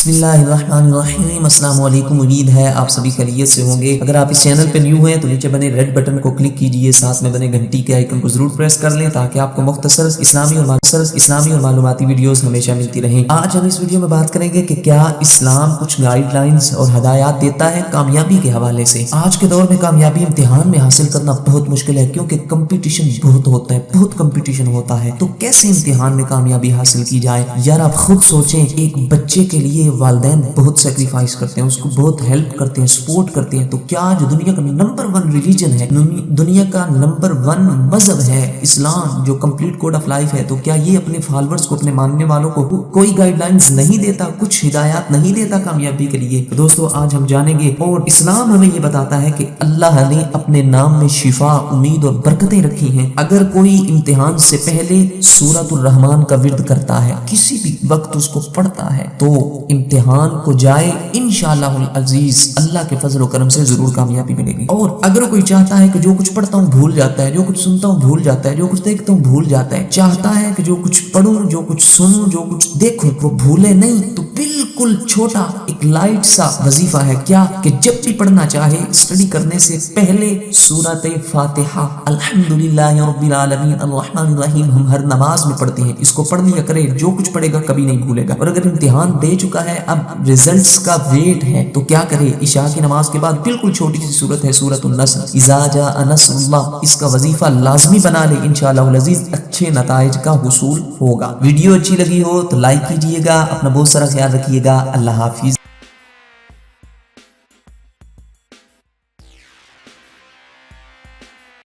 بسم اللہ الرحمن الرحیم۔ السلام علیکم، امید ہے آپ سبھی خیریت سے ہوں گے۔ اگر آپ اس چینل پہ نیو ہیں تو نیچے بنے ریڈ بٹن کو کلک کیجئے، ساتھ میں بنے گھنٹی کے آئیکن کو ضرور پریس کر لیں تاکہ آپ کو مختصر اسلامی اور معلوماتی ویڈیوز ہمیشہ ملتی رہیں۔ آج ہم اس ویڈیو میں بات کریں گے کہ کیا اسلام کچھ گائیڈ لائنز اور ہدایات دیتا ہے کامیابی کے حوالے سے۔ آج کے دور میں کامیابی امتحان میں حاصل کرنا بہت مشکل ہے، کیونکہ کمپٹیشن بہت ہوتا ہے، بہت کمپٹیشن ہوتا ہے۔ تو کیسے امتحان میں کامیابی حاصل کی جائے؟ یار آپ خود سوچیں، ایک بچے کے لیے والدین بہت سیکریفائس کرتے ہیں، اس کو بہت ہیلپ کرتے ہیں، سپورٹ کرتے ہیں۔ تو کیا جو دنیا کا نمبر 1 ریلیجن ہے، دنیا کا نمبر 1 مذہب ہے اسلام، جو کمپلیٹ کوڈ آف لائف ہے، تو کیا یہ اپنے فالورز کو، اپنے ماننے والوں کو کوئی گائیڈ لائنز نہیں دیتا، کچھ ہدایات نہیں دیتا کامیابی کے لیے؟ تو دوستو آج ہم جانیں گے، اور اسلام ہمیں یہ بتاتا ہے کہ اللہ نے اپنے نام میں شفا، امید اور برکتیں رکھی ہیں۔ اگر کوئی امتحان سے پہلے سورۃ الرحمن کا ورد کرتا ہے، کسی بھی وقت اس کو پڑھتا ہے، تو امتحان کو جائے انشاءاللہ العزیز، اللہ کے فضل و کرم سے ضرور کامیابی ملے گی۔ اور اگر کوئی چاہتا ہے کہ جو کچھ پڑھتا ہوں بھول جاتا ہے، جو کچھ سنتا ہوں بھول جاتا ہے، جو کچھ دیکھتا ہوں بھول جاتا ہے، چاہتا ہے کہ جو کچھ پڑھوں، جو کچھ سنوں، جو کچھ دیکھوں وہ بھولے نہیں، تو بالکل چھوٹا ایک لائٹ سا وظیفہ ہے، کیا کہ جب بھی پڑھنا چاہے اسٹڈی کرنے سے پہلے سورۃ فاتحہ الحمدللہ رب العالمین الرحمن الرحیم ہم ہر نماز میں پڑھتے ہیں، اس کو پڑھ لیا کرے، جو کچھ پڑھے گا کبھی نہیں بھولے گا۔ اور اگر امتحان دے چکا ہے، اب ریزلٹس کا ویٹ ہے، تو کیا کرے؟ عشاء کی نماز کے بعد بالکل چھوٹی سی سورت ہے سورۃ النصر، اذا جاء نصر اللہ، اس کا وظیفہ لازمی بنا لے، انشاءاللہ العزیز اچھے نتائج کا حصول ہوگا۔ ویڈیو اچھی لگی ہو تو لائک کیجئے گا، اپنا بہت سارا خیال رکھیے گا۔ اللہ حافظ۔